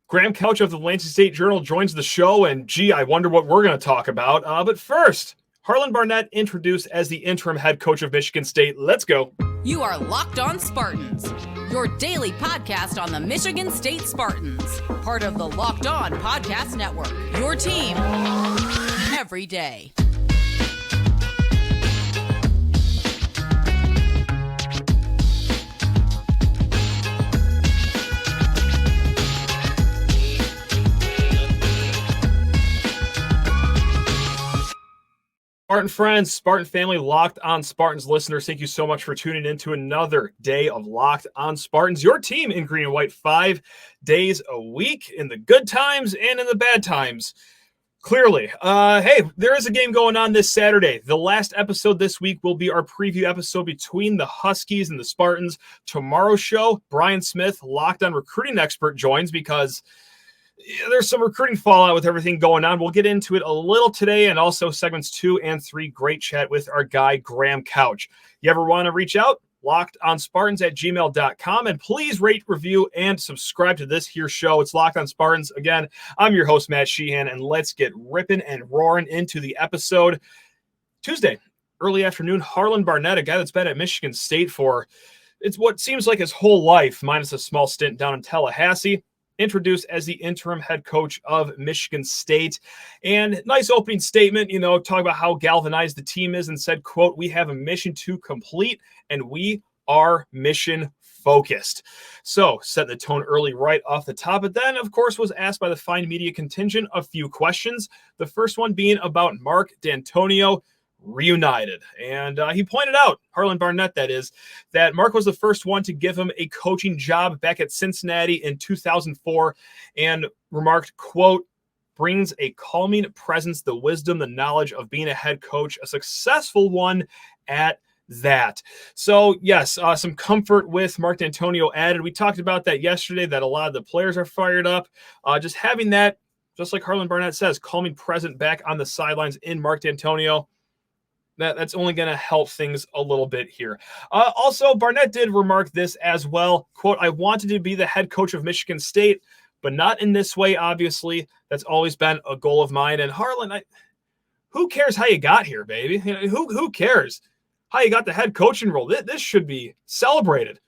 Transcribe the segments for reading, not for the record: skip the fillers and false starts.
Graham Couch of the Lansing State Journal joins the show, and gee, I wonder what we're going to talk about. But first, Harlan Barnett introduced as the interim head coach of Michigan State. Let's go. You are Locked On Spartans, your daily podcast on the Michigan State Spartans, part of the Locked On Podcast Network, your team every day. Spartan friends, Spartan family, Locked On Spartans listeners, thank you so much for tuning in to another day of Locked On Spartans, your team in green and white 5 days a week, in the good times and in the bad times. Clearly, hey, there is a game going on this Saturday. The last episode this week will be our preview episode between the Huskies and the Spartans. Tomorrow's show, Brian Smith, Locked On recruiting expert, joins because there's some recruiting fallout with everything going on. We'll get into it a little today, and also segments 2 and 3. Great chat with our guy, Graham Couch. You ever want to reach out? LockedOnSpartans@gmail.com. And please rate, review, and subscribe to this here show. It's Locked On Spartans. Again, I'm your host, Matt Sheehan, and let's get ripping and roaring into the episode. Tuesday, early afternoon, Harlan Barnett, a guy that's been at Michigan State for it's what seems like his whole life, minus a small stint down in Tallahassee, introduced as the interim head coach of Michigan State. And nice opening statement, talk about how galvanized the team is and said, quote, "We have a mission to complete and we are mission focused." So set the tone early right off the top. But then, of course, was asked by the fine media contingent a few questions. The first one being about Mark Dantonio reunited. And he pointed out, Harlan Barnett that is, that Mark was the first one to give him a coaching job back at Cincinnati in 2004 and remarked, quote, "Brings a calming presence, the wisdom, the knowledge of being a head coach, a successful one at that." So yes, some comfort with Mark Dantonio added. We talked about that yesterday, that a lot of the players are fired up. Just having that, just like Harlan Barnett says, calming present back on the sidelines in Mark Dantonio, that's only going to help things a little bit here. Also, Barnett did remark this as well. Quote, "I wanted to be the head coach of Michigan State, but not in this way, obviously. That's always been a goal of mine." And Harlan, who cares how you got here, baby? Who cares how you got the head coaching role? This should be celebrated.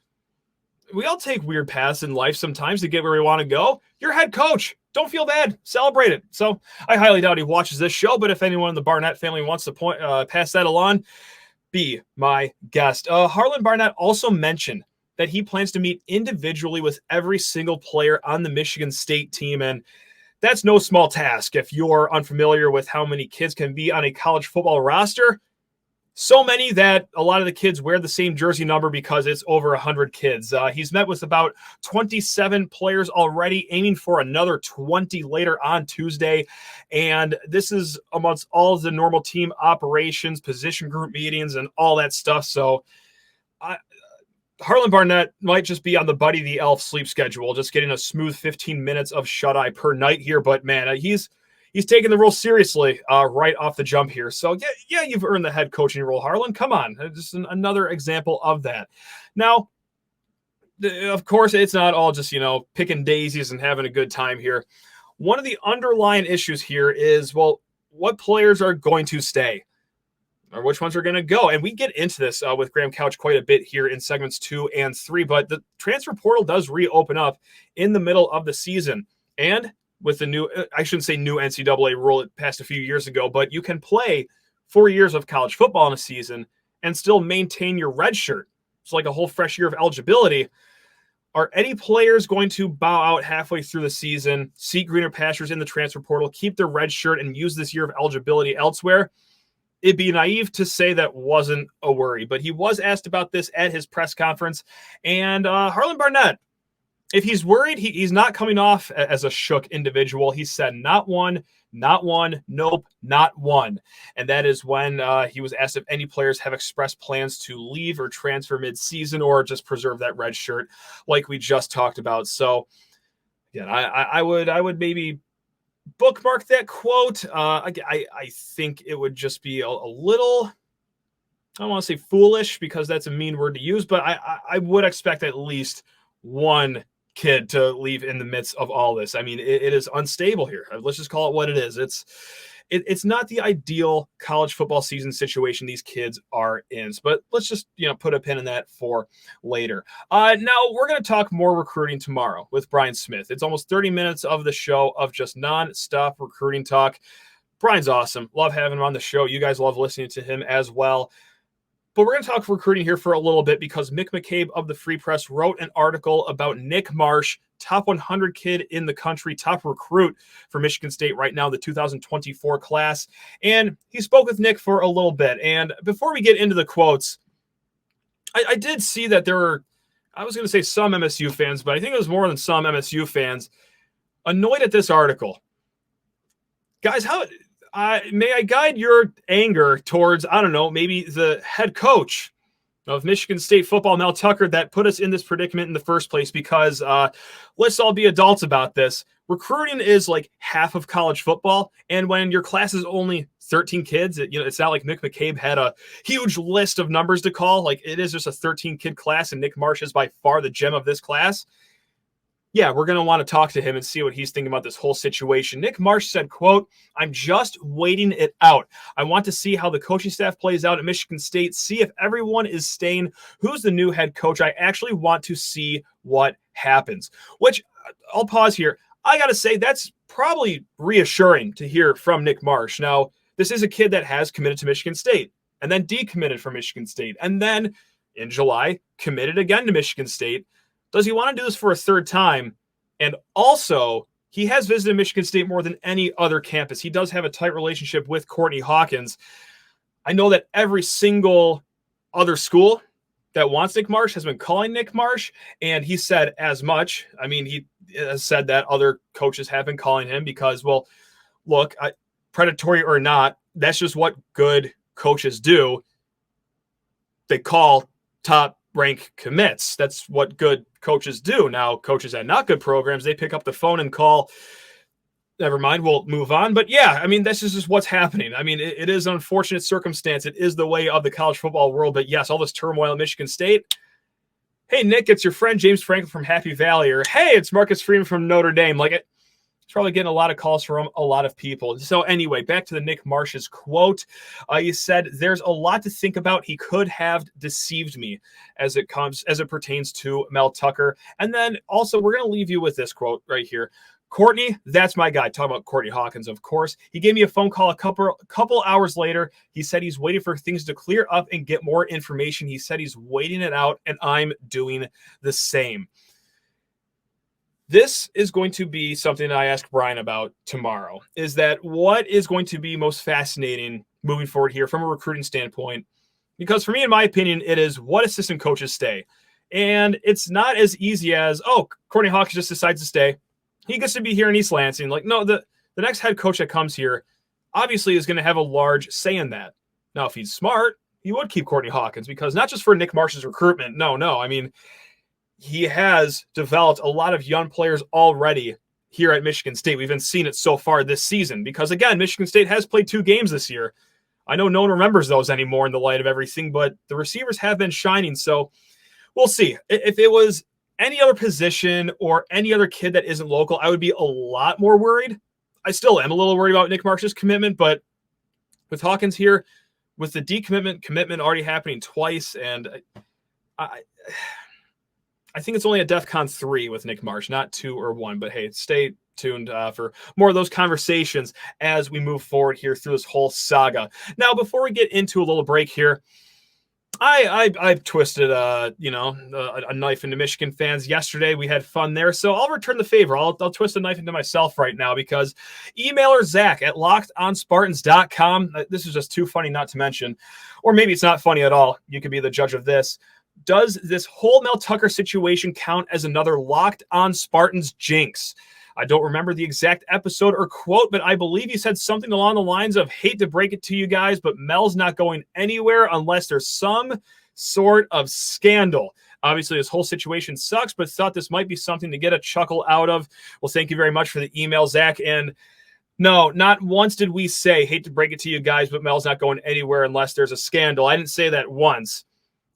We all take weird paths in life sometimes to get where we want to go. You're head coach. Don't feel bad. Celebrate it. So I highly doubt he watches this show, but if anyone in the Barnett family wants to pass that along, be my guest. Harlan Barnett also mentioned that he plans to meet individually with every single player on the Michigan State team, and that's no small task. If you're unfamiliar with how many kids can be on a college football roster, so many that a lot of the kids wear the same jersey number because it's over 100 kids. He's met with about 27 players already, aiming for another 20 later on Tuesday. And this is amongst all of the normal team operations, position group meetings, and all that stuff. So Harlan Barnett might just be on the Buddy the Elf sleep schedule, just getting a smooth 15 minutes of shut-eye per night here. But, man, he's taking the role seriously right off the jump here. So, yeah, you've earned the head coaching role, Harlan. Come on. Just another example of that. Now, of course, it's not all just, picking daisies and having a good time here. One of the underlying issues here is, well, what players are going to stay or which ones are going to go? And we get into this with Graham Couch quite a bit here in segments 2 and 3, but the transfer portal does reopen up in the middle of the season. And with the new, I shouldn't say new NCAA rule, it passed a few years ago, but you can play 4 years of college football in a season and still maintain your red shirt. It's like a whole fresh year of eligibility. Are any players going to bow out halfway through the season, seek greener pastures in the transfer portal, keep their red shirt, and use this year of eligibility elsewhere? It'd be naive to say that wasn't a worry, but he was asked about this at his press conference. And Harlan Barnett, if he's worried, he's not coming off as a shook individual. He said, not one, nope, not one. And that is when he was asked if any players have expressed plans to leave or transfer mid-season or just preserve that red shirt like we just talked about. So, again, I would maybe bookmark that quote. I think it would just be a little, I don't want to say foolish because that's a mean word to use, but I would expect at least one kid to leave in the midst of all this. I mean, it is unstable here. Let's just call it what it is. It's not the ideal college football season situation these kids are in, but let's just, put a pin in that for later. Now we're going to talk more recruiting tomorrow with Brian Smith. It's almost 30 minutes of the show of just non-stop recruiting talk. Brian's awesome. Love having him on the show. You guys love listening to him as well. But we're going to talk recruiting here for a little bit because Mick McCabe of the Free Press wrote an article about Nick Marsh, top 100 kid in the country, top recruit for Michigan State right now, the 2024 class. And he spoke with Nick for a little bit. And before we get into the quotes, I did see that there were, I was going to say some MSU fans, but I think it was more than some MSU fans annoyed at this article. Guys, may I guide your anger towards, I don't know, maybe the head coach of Michigan State football, Mel Tucker, that put us in this predicament in the first place? Because let's all be adults about this. Recruiting is like half of college football. And when your class is only 13 kids, it's not like Mick McCabe had a huge list of numbers to call. Like, it is just a 13-kid class, and Nick Marsh is by far the gem of this class. Yeah, we're going to want to talk to him and see what he's thinking about this whole situation. Nick Marsh said, quote, "I'm just waiting it out. I want to see how the coaching staff plays out at Michigan State, see if everyone is staying, who's the new head coach. I actually want to see what happens." Which, I'll pause here. I got to say, that's probably reassuring to hear from Nick Marsh. Now, this is a kid that has committed to Michigan State and then decommitted from Michigan State and then in July committed again to Michigan State. Does he want to do this for a third time? And also, he has visited Michigan State more than any other campus. He does have a tight relationship with Courtney Hawkins. I know that every single other school that wants Nick Marsh has been calling Nick Marsh, and he said as much. I mean, he has said that other coaches have been calling him because, well, look, predatory or not, that's just what good coaches do. They call top rank commits. That's what good coaches do. Now, coaches at not good programs, they pick up the phone and call, never mind, we'll move on. But yeah, I mean, this is just what's happening. I mean, it is an unfortunate circumstance. It is the way of the college football world. But yes, all this turmoil at Michigan State. Hey, Nick, it's your friend James Franklin from Happy Valley. Or, hey, it's Marcus Freeman from Notre Dame. It's probably getting a lot of calls from a lot of people. So anyway, back to the Nick Marsh's quote. He said, "There's a lot to think about. He could have deceived me as it pertains to Mel Tucker." And then also, we're going to leave you with this quote right here. "Courtney, that's my guy." Talking about Courtney Hawkins, of course. "He gave me a phone call a couple hours later. He said he's waiting for things to clear up and get more information. He said he's waiting it out, and I'm doing the same." This is going to be something I ask Brian about tomorrow, is that what is going to be most fascinating moving forward here from a recruiting standpoint? Because for me, in my opinion, it is what assistant coaches stay. And it's not as easy as, oh, Courtney Hawkins just decides to stay. He gets to be here in East Lansing. Like, no, the next head coach that comes here obviously is going to have a large say in that. Now, if he's smart, he would keep Courtney Hawkins, because not just for Nick Marsh's recruitment. No. I mean, he has developed a lot of young players already here at Michigan State. We've even seen it so far this season because, again, Michigan State has played 2 games this year. I know no one remembers those anymore in the light of everything, but the receivers have been shining. So we'll see. If it was any other position or any other kid that isn't local, I would be a lot more worried. I still am a little worried about Nick Marsh's commitment, but with Hawkins here, with the commitment already happening twice, and I think it's only a DEFCON 3 with Nick Marsh, not 2 or 1. But hey, stay tuned for more of those conversations as we move forward here through this whole saga. Now, before we get into a little break here, I twisted a knife into Michigan fans yesterday. We had fun there, so I'll return the favor. I'll twist a knife into myself right now, because emailer Zach at LockedOnSpartans.com. This is just too funny not to mention, or maybe it's not funny at all. You could be the judge of this. Does this whole Mel Tucker situation count as another Locked On Spartans jinx? I don't remember the exact episode or quote, but I believe he said something along the lines of, "Hate to break it to you guys, but Mel's not going anywhere unless there's some sort of scandal." Obviously, this whole situation sucks, but thought this might be something to get a chuckle out of. Well, thank you very much for the email, Zach. And no, not once did we say, "Hate to break it to you guys, but Mel's not going anywhere unless there's a scandal." I didn't say that once.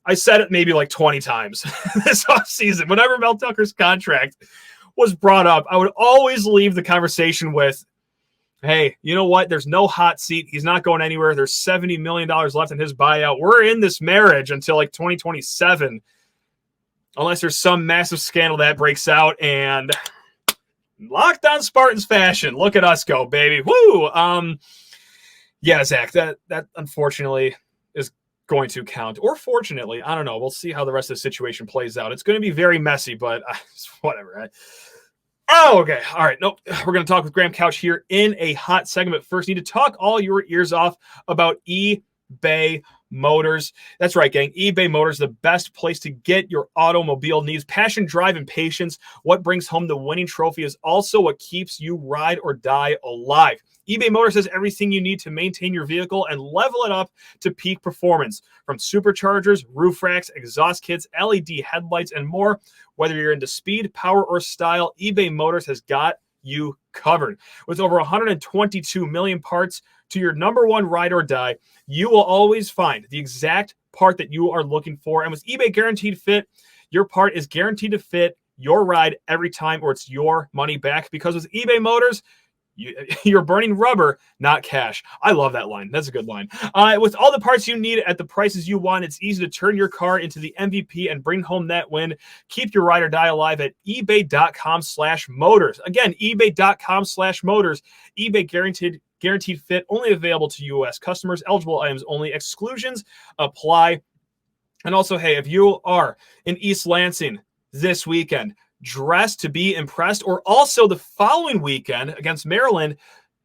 I said it maybe like 20 times this offseason. Whenever Mel Tucker's contract was brought up, I would always leave the conversation with, hey, you know what? There's no hot seat. He's not going anywhere. There's $70 million left in his buyout. We're in this marriage until like 2027, unless there's some massive scandal that breaks out. And Locked On Spartans fashion. Look at us go, baby. Woo! Yeah, Zach, that unfortunately is going to count. Or fortunately, I don't know. We'll see how the rest of the situation plays out. It's going to be very messy, but whatever. Right? Oh, okay. All right. Nope. We're going to talk with Graham Couch here in a hot segment. First, need to talk all your ears off about eBay Motors. That's right, gang. eBay Motors, the best place to get your automobile needs. Passion, drive, and patience. What brings home the winning trophy is also what keeps you ride or die alive. eBay Motors has everything you need to maintain your vehicle and level it up to peak performance. From superchargers, roof racks, exhaust kits, LED headlights, and more. Whether you're into speed, power, or style, eBay Motors has got you covered. With over 122 million parts to your number one ride or die, you will always find the exact part that you are looking for. And with eBay Guaranteed Fit, your part is guaranteed to fit your ride every time, or it's your money back. Because with eBay Motors, you're burning rubber, not cash. I love that line. That's a good line. With all the parts you need at the prices you want, it's easy to turn your car into the MVP and bring home that win. Keep your ride or die alive at ebay.com/motors. Again, ebay.com/motors. eBay guaranteed fit, only available to U.S. customers. Eligible items only. Exclusions apply. And also, hey, if you are in East Lansing this weekend, dressed to be impressed, or also the following weekend against Maryland,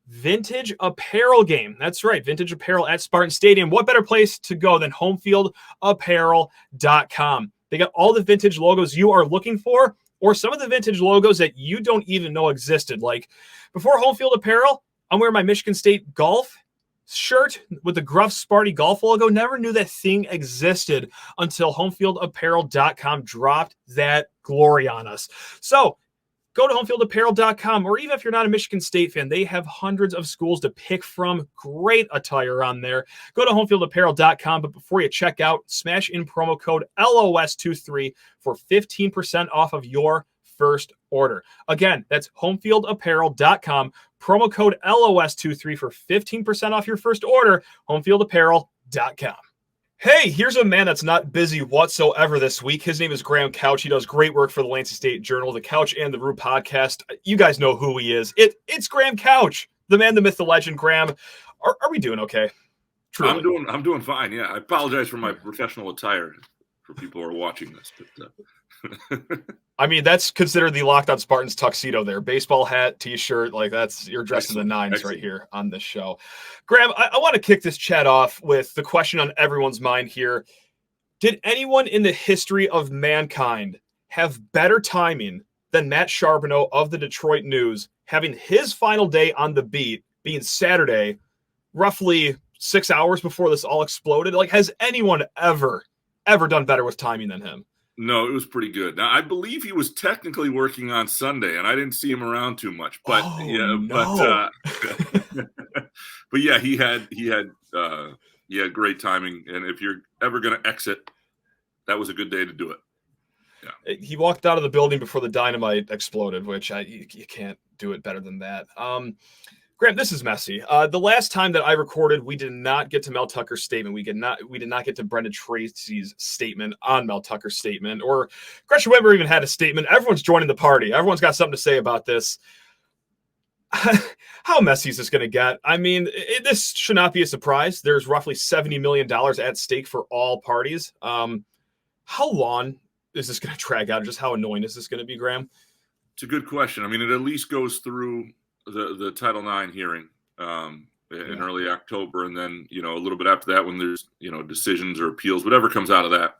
vintage apparel game. That's right, vintage apparel at Spartan Stadium. What better place to go than homefieldapparel.com? They got all the vintage logos you are looking for, or some of the vintage logos that you don't even know existed. Like before Home Field Apparel, I'm wearing my Michigan State golf shirt with the Gruff Sparty golf logo. Never knew that thing existed until homefieldapparel.com dropped that glory on us. So go to homefieldapparel.com, or even if you're not a Michigan State fan, they have hundreds of schools to pick from. Great attire on there. Go to homefieldapparel.com, but before you check out, smash in promo code LOS23 for 15% off of your first order. Again, that's homefieldapparel.com. Promo code LOS23 for 15% off your first order, homefieldapparel.com. Hey, here's a man that's not busy whatsoever this week. His name is Graham Couch. He does great work for the Lansing State Journal, the Couch and the Brew podcast. You guys know who he is. It's Graham Couch, the man, the myth, the legend. Graham, are we doing okay? Truly. I'm doing fine. Yeah, I apologize for my professional attire for people who are watching this, but I mean, that's considered the Locked On Spartans tuxedo there. Baseball hat, t-shirt, like you're dressed in the nines right here on this show. Graham, I want to kick this chat off with the question on everyone's mind here. Did anyone in the history of mankind have better timing than Matt Charbonneau of the Detroit News, having his final day on the beat being Saturday, roughly 6 hours before this all exploded? Like, has anyone ever done better with timing than him? No, it was pretty good. Now, I believe he was technically working on Sunday, and I didn't see him around too much. But but yeah, he had great timing. And if you're ever going to exit, that was a good day to do it. Yeah, he walked out of the building before the dynamite exploded, which you can't do it better than that. Graham, this is messy. The last time that I recorded, we did not get to Mel Tucker's statement. We did not get to Brendan Tracy's statement on Mel Tucker's statement, or Gretchen Whitmer even had a statement. Everyone's joining the party. Everyone's got something to say about this. How messy is this going to get? I mean, this should not be a surprise. There's roughly $70 million at stake for all parties. How long is this going to drag out? Just how annoying is this going to be, Graham? It's a good question. I mean, it at least goes through the Title IX hearing in early October, and then a little bit after that when there's decisions or appeals, whatever comes out of that.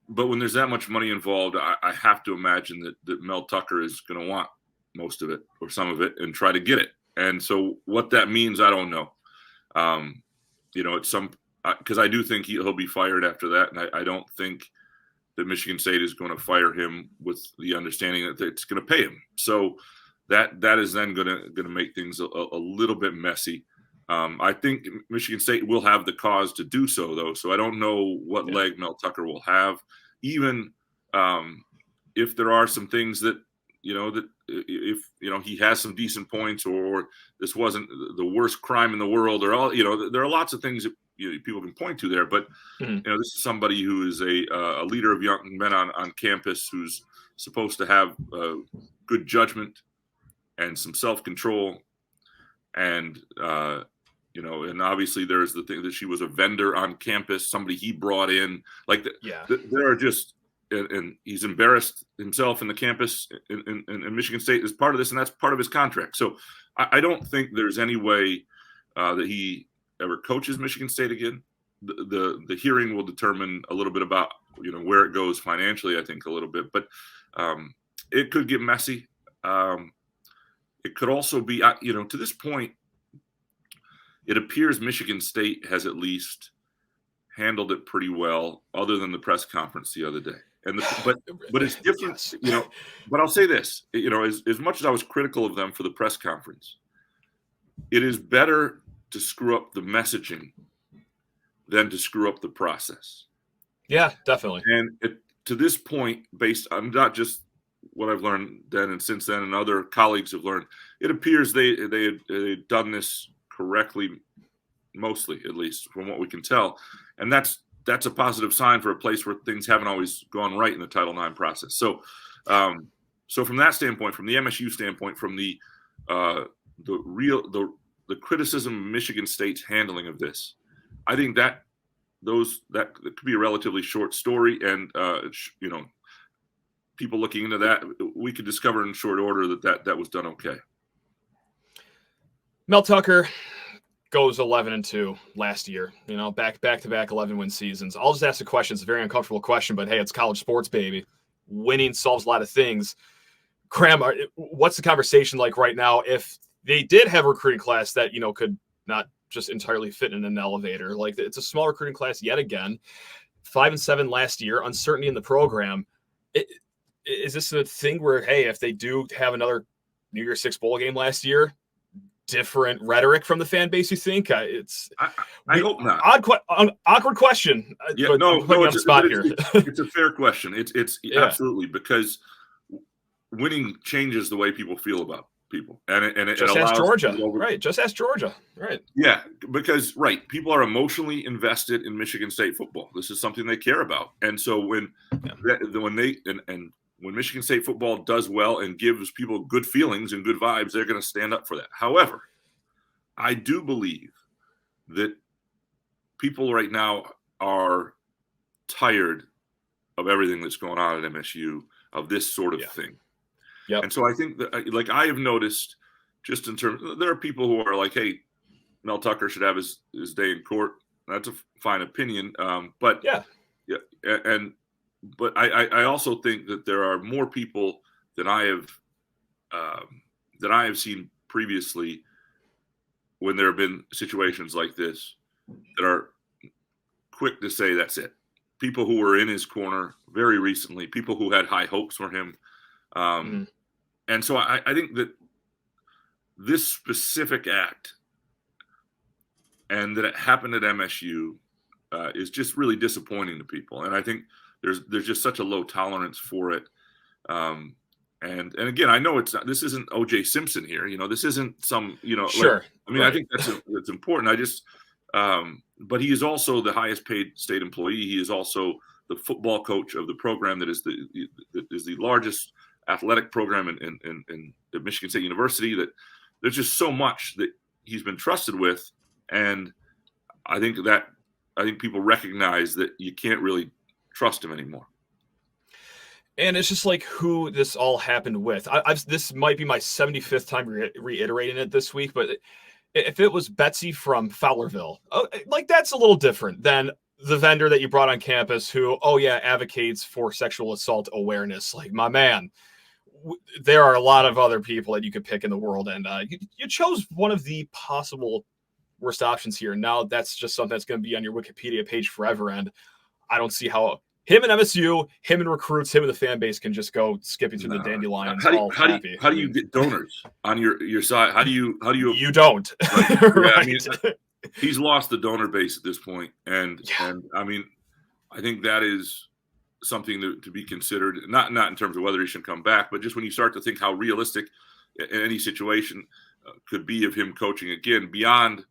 But when there's that much money involved, I have to imagine that Mel Tucker is going to want most of it or some of it and try to get it. And so what that means, I don't know. It's because I do think he'll be fired after that, and I don't think that Michigan State is going to fire him with the understanding that it's going to pay him. So that is then going to make things a little bit messy. I think Michigan State will have the cause to do so, though. So I don't know what leg Mel Tucker will have, even if there are some things that, that if, he has some decent points, or this wasn't the worst crime in the world, or all, there are lots of things that people can point to there. But, this is somebody who is a leader of young men on campus, who's supposed to have good judgment and some self-control. And, and obviously there's the thing that she was a vendor on campus, somebody he brought in. Like, there are just, and he's embarrassed himself in the campus in Michigan State as part of this, and that's part of his contract. So I don't think there's any way that he ever coaches Michigan State again. The hearing will determine a little bit about, where it goes financially, I think a little bit, but it could get messy. It could also be, to this point, it appears Michigan State has at least handled it pretty well, other than the press conference the other day. But it's different, But I'll say this, as much as I was critical of them for the press conference, it is better to screw up the messaging than to screw up the process. Yeah, definitely. And to this point, based on not just what I've learned then and since then, and other colleagues have learned, it appears they had done this correctly, mostly, at least from what we can tell, and that's a positive sign for a place where things haven't always gone right in the Title IX process. So, so from that standpoint, from the MSU standpoint, from the criticism of Michigan State's handling of this, I think that could be a relatively short story, and people looking into that, we could discover in short order that was done okay. Mel Tucker goes 11-2 last year, back-to-back 11-win seasons. I'll just ask the question. It's a very uncomfortable question, but hey, it's college sports, baby. Winning solves a lot of things. Graham, what's the conversation like right now if they did have a recruiting class that, could not just entirely fit in an elevator? Like, it's a small recruiting class yet again. 5-7 last year, uncertainty in the program. Is this a thing where, hey, if they do have another New Year's Six bowl game last year, different rhetoric from the fan base, you think? I hope not. Awkward question. Yeah, no, it's it's a fair question. It's absolutely, because winning changes the way people feel about people, and it just allows ask Georgia, right? Just ask Georgia, right? Yeah, because people are emotionally invested in Michigan State football. This is something they care about, and so when Michigan State football does well and gives people good feelings and good vibes, they're going to stand up for that. However, I do believe that people right now are tired of everything that's going on at MSU, of this sort of thing. Yep. And so I think that, like, I have noticed, just in terms, there are people who are like, hey, Mel Tucker should have his day in court. That's a fine opinion. But I also think that there are more people than I have seen previously, when there have been situations like this, that are quick to say that's it. People who were in his corner very recently, people who had high hopes for him. And so I think that this specific act, and that it happened at MSU, is just really disappointing to people. And I think there's just such a low tolerance for it. And again, I know this isn't O.J. Simpson here. This isn't some, Sure. I think that's important. I just, but he is also the highest paid state employee. He is also the football coach of the program that is the largest athletic program in Michigan State University. That there's just so much that he's been trusted with, and I think people recognize that you can't really trust him anymore. And it's just like who this all happened with. This might be my 75th time reiterating it this week, but if it was Betsy from Fowlerville, like, that's a little different than the vendor that you brought on campus who, advocates for sexual assault awareness. Like, my man, there are a lot of other people that you could pick in the world, and you chose one of the possible worst options here. Now that's just something that's going to be on your Wikipedia page forever, and I don't see how him and MSU, him and recruits, him and the fan base can just go skipping through the dandelions. How do you get donors on your side? How do you you don't like, right. I mean, he's lost the donor base at this point, and I mean, I think that is something to be considered. Not in terms of whether he should come back, but just when you start to think how realistic any situation could be of him coaching again, beyond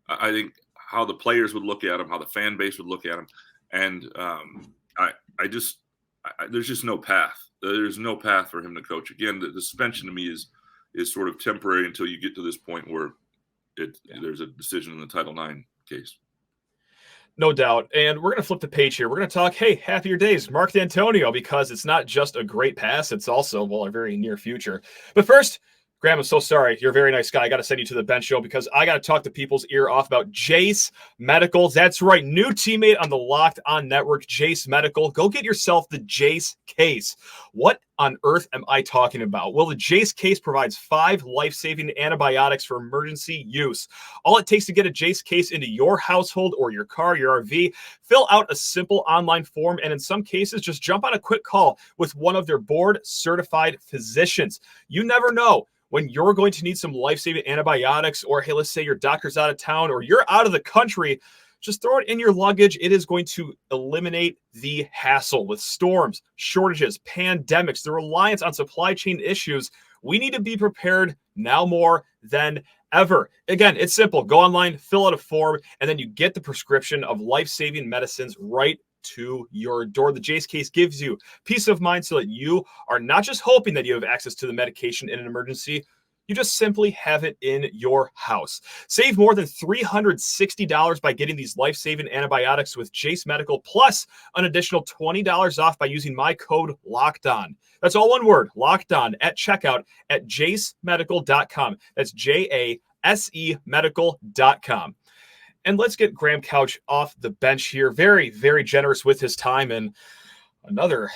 I think how the players would look at him, how the fan base would look at him, and there's just no path. There's no path for him to coach again. The suspension to me is sort of temporary until you get to this point where there's a decision in the Title IX case. No doubt. And we're going to flip the page here. We're going to talk, hey, happier days, Mark Dantonio, because it's not just a great pass. It's also, well, a very near future. But first, Graham, I'm so sorry. You're a very nice guy. I got to send you to the bench show because I got to talk the people's ear off about Jase Medical. That's right. New teammate on the Locked On Network, Jase Medical. Go get yourself the Jase case. What on earth am I talking about? Well, the Jase case provides 5 life-saving antibiotics for emergency use. All it takes to get a Jase case into your household or your car, your RV, fill out a simple online form, and in some cases, just jump on a quick call with one of their board-certified physicians. You never know when you're going to need some life-saving antibiotics, or hey, let's say your doctor's out of town or you're out of the country, just throw it in your luggage. It is going to eliminate the hassle with storms, shortages, pandemics, the reliance on supply chain issues. We need to be prepared now more than ever. Again, it's simple. Go online, fill out a form, and then you get the prescription of life-saving medicines right to your door. The Jase case gives you peace of mind so that you are not just hoping that you have access to the medication in an emergency. You just simply have it in your house. Save more than $360 by getting these life-saving antibiotics with Jase Medical, plus an additional $20 off by using my code LOCKEDON. That's all one word, LOCKEDON, at checkout at jasemedical.com. That's JASE medical.com. And let's get Graham Couch off the bench here. Very, very generous with his time, and another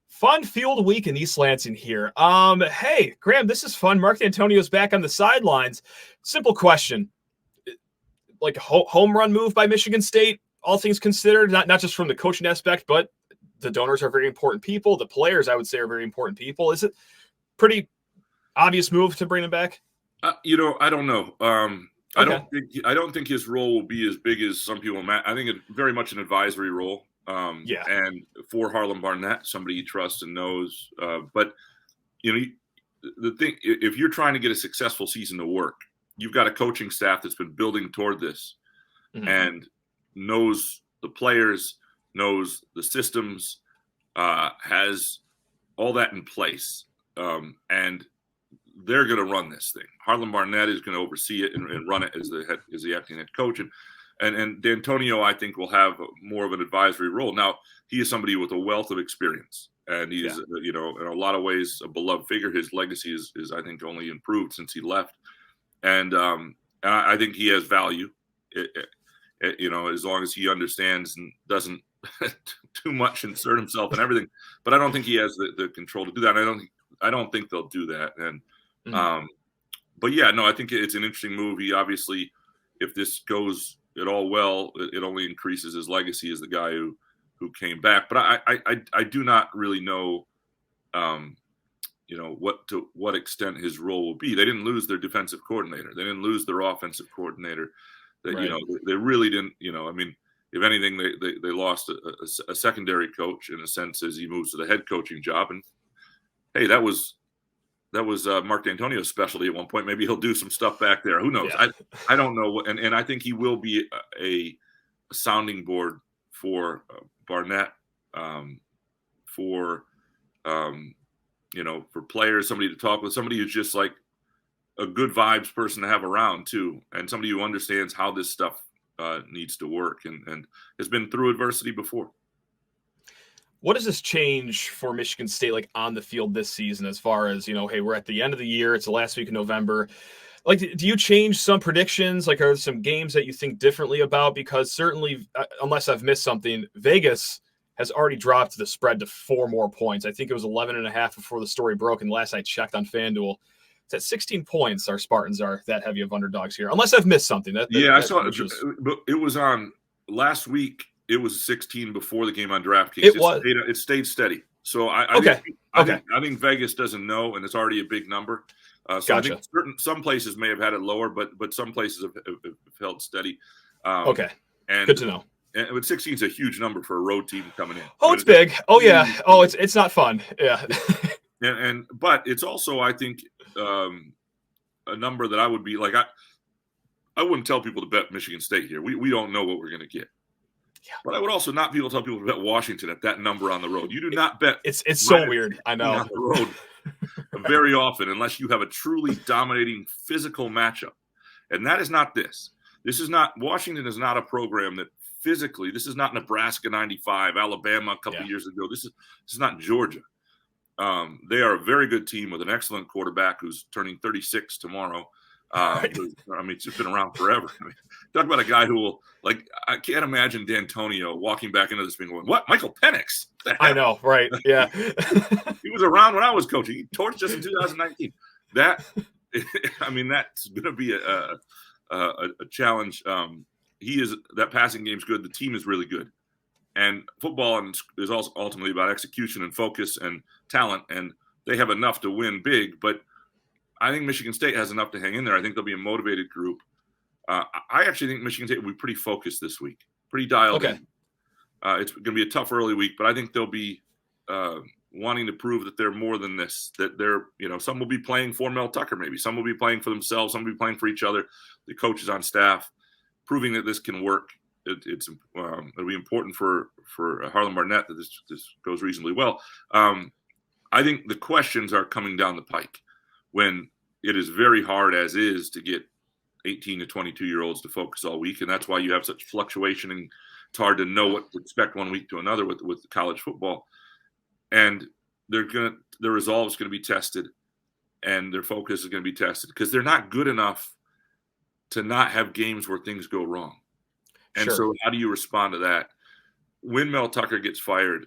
fun-fueled week in East Lansing here. Hey, Graham, this is fun. Mark Dantonio's back on the sidelines. Simple question. Like a home run move by Michigan State, all things considered, not just from the coaching aspect, but the donors are very important people. The players, I would say, are very important people. Is it pretty obvious move to bring him back? I don't know. Okay. I don't think his role will be as big as some people imagine. I think it's very much an advisory role. And for Harlan Barnett, somebody he trusts and knows. But the thing, if you're trying to get a successful season to work, you've got a coaching staff that's been building toward this and knows the players, knows the systems, has all that in place, and they're going to run this thing. Harlan Barnett is going to oversee it and run it as the acting head coach. And Dantonio, I think, will have more of an advisory role. Now, he is somebody with a wealth of experience, and he's, in a lot of ways, a beloved figure. His legacy is I think, only improved since he left. And I think he has value, as long as he understands and doesn't too much insert himself in everything. But I don't think he has the control to do that. And I don't think they'll do that. And but yeah, no, I think it's an interesting move. He obviously, if this goes at all well, it only increases his legacy as the guy who came back. But I do not really know, to what extent his role will be. They didn't lose their defensive coordinator. They didn't lose their offensive coordinator. They really didn't. If anything, they lost a secondary coach in a sense as he moves to the head coaching job. And hey, that was Mark Dantonio's specialty at one point. Maybe he'll do some stuff back there. Who knows? Yeah. I don't know. And I think he will be a sounding board for Barnett, for players, somebody to talk with, somebody who's just like a good vibes person to have around too, and somebody who understands how this stuff needs to work and has been through adversity before. What does this change for Michigan State, like on the field this season, as far as, hey, we're at the end of the year, it's the last week of November. Like, do you change some predictions? Like, are there some games that you think differently about? Because certainly, unless I've missed something, Vegas has already dropped the spread to 4 more points. I think it was 11.5 before the story broke. And last I checked on FanDuel, it's at 16 points. Our Spartans are that heavy of underdogs here, unless I've missed something. I saw it. But it was on last week. it was 16 before the game on DraftKings. It stayed steady. So I think Vegas doesn't know, and it's already a big number. So gotcha. I think some places may have had it lower, but some places have held steady. And good to know. And 16 is a huge number for a road team coming in. Oh, it's big. Oh, yeah. Oh, it's not fun. Yeah. But it's also, I think, a number that I would be like, I wouldn't tell people to bet Michigan State here. We don't know what we're going to get. Yeah. But I would also not tell people to bet Washington at that number on the road. You do not bet. It's so weird. I know. On the road very often, unless you have a truly dominating physical matchup. And that is not this. Washington is not a program that physically, this is not Nebraska 95, Alabama a couple years ago. This is not Georgia. They are a very good team with an excellent quarterback who's turning 36 tomorrow. It's just been around forever. Talk about a guy who will, I can't imagine Dantonio walking back into this being going, what? Michael Penix? I know, right? Yeah. He was around when I was coaching. He torched us in 2019. That's going to be a challenge. That passing game's good. The team is really good. And football is also ultimately about execution and focus and talent, and they have enough to win big, but I think Michigan State has enough to hang in there. I think they'll be a motivated group. I actually think Michigan State will be pretty focused this week, pretty dialed in. It's going to be a tough early week, but I think they'll be wanting to prove that they're more than this, that they're, some will be playing for Mel Tucker maybe. Some will be playing for themselves. Some will be playing for each other, the coaches on staff, proving that this can work. It'll be important for Harlan Barnett that this goes reasonably well. I think the questions are coming down the pike when it is very hard as is to get 18 to 22-year-olds to focus all week. And that's why you have such fluctuation, and it's hard to know what to expect one week to another with college football. And their resolve is going to be tested, and their focus is going to be tested because they're not good enough to not have games where things go wrong. And so how do you respond to that? When Mel Tucker gets fired,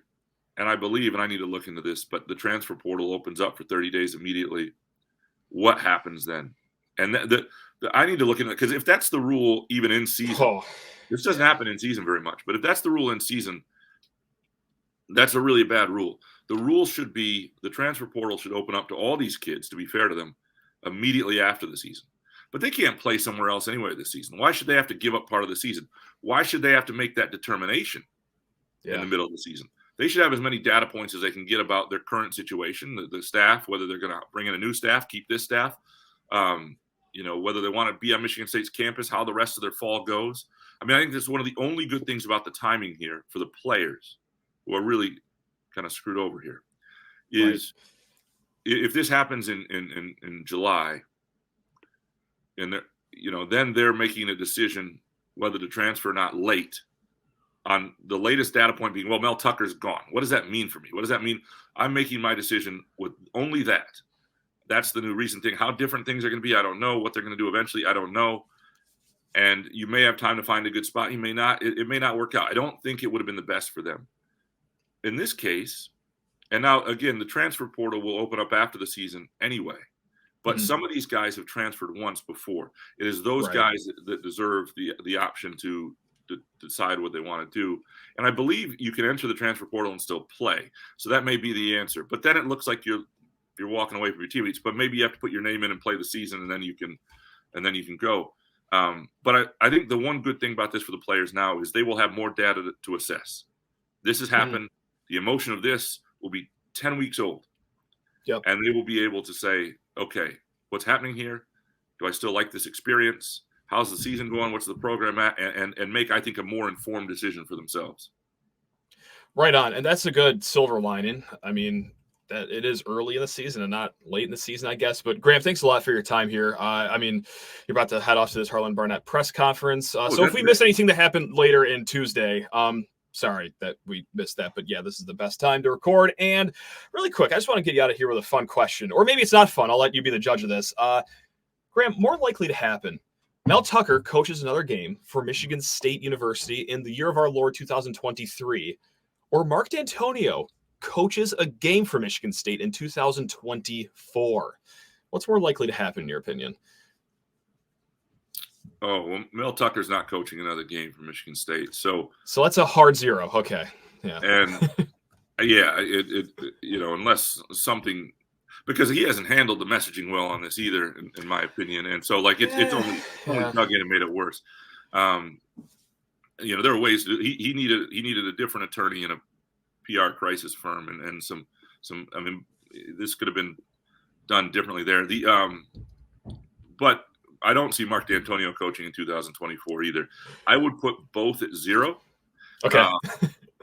and I believe, and I need to look into this, but the transfer portal opens up for 30 days immediately. What happens then? And I need to look into it, because if that's the rule, even in season, this doesn't happen in season very much, but if that's the rule in season, that's a really bad rule. The rule should be the transfer portal should open up to all these kids, to be fair to them, immediately after the season. But they can't play somewhere else anyway this season. Why should they have to give up part of the season? Why should they have to make that determination in the middle of the season? They should have as many data points as they can get about their current situation, the staff, whether they're going to bring in a new staff, keep this staff, whether they want to be on Michigan State's campus, how the rest of their fall goes. I think that's one of the only good things about the timing here for the players who are really kind of screwed over here is if this happens in July, and then they're making a decision whether to transfer or not late, on the latest data point being, well, Mel Tucker's gone. What does that mean for me? What does that mean? I'm making my decision with only that. That's the new recent thing. How different things are going to be, I don't know. What they're going to do eventually, I don't know. And you may have time to find a good spot. You may not. It may not work out. I don't think it would have been the best for them. In this case, and now, again, the transfer portal will open up after the season anyway. But some of these guys have transferred once before. It is those guys that deserve the option to decide what they want to do. And I believe you can enter the transfer portal and still play. So that may be the answer. But then it looks like you're walking away from your teammates. But maybe you have to put your name in and play the season, and then you can go. But I think the one good thing about this for the players now is they will have more data to assess. This has happened. The emotion of this will be 10 weeks old. Yep. And they will be able to say, okay, what's happening here? Do I still like this experience? How's the season going? What's the program at? And make, I think, a more informed decision for themselves. Right on. And that's a good silver lining. That it is early in the season and not late in the season, I guess. But Graham, thanks a lot for your time here. You're about to head off to this Harlan Barnett press conference. So if we miss anything that happened later in Tuesday, sorry that we missed that. But yeah, this is the best time to record. And really quick, I just want to get you out of here with a fun question. Or maybe it's not fun. I'll let you be the judge of this. Graham, more likely to happen, Mel Tucker coaches another game for Michigan State University in the year of our Lord 2023, or Mark Dantonio coaches a game for Michigan State in 2024. What's more likely to happen in your opinion? Oh, well, Mel Tucker's not coaching another game for Michigan State. So that's a hard 0. Okay. Yeah. And yeah, unless something, because he hasn't handled the messaging well on this either, in my opinion. And so it's only dug in and made it worse. There are ways he needed a different attorney in a PR crisis firm and some, I mean, this could have been done differently there. But I don't see Mark Dantonio coaching in 2024 either. I would put both at 0. Okay.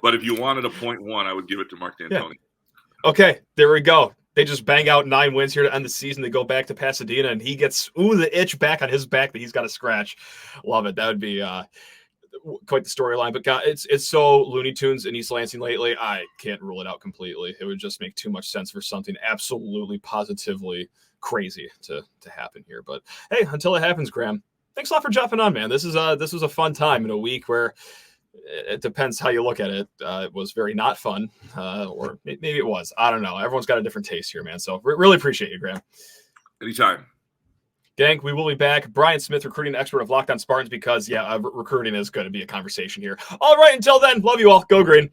But if you wanted a 0.1, I would give it to Mark Dantonio. Yeah. Okay, there we go. They just bang out 9 wins here to end the season. They go back to Pasadena, and he gets the itch back on his back that he's got to scratch. Love it. That would be quite the storyline. But God, it's so Looney Tunes in East Lansing lately. I can't rule it out completely. It would just make too much sense for something absolutely, positively crazy to happen here. But hey, until it happens, Graham, thanks a lot for jumping on, man. This was a fun time in a week where it depends how you look at it. It was very not fun, or maybe it was. I don't know. Everyone's got a different taste here, man. So really appreciate you, Graham. Anytime. Gang, we will be back. Brian Smith, recruiting expert of Locked On Spartans, because recruiting is going to be a conversation here. All right, until then, love you all. Go Green.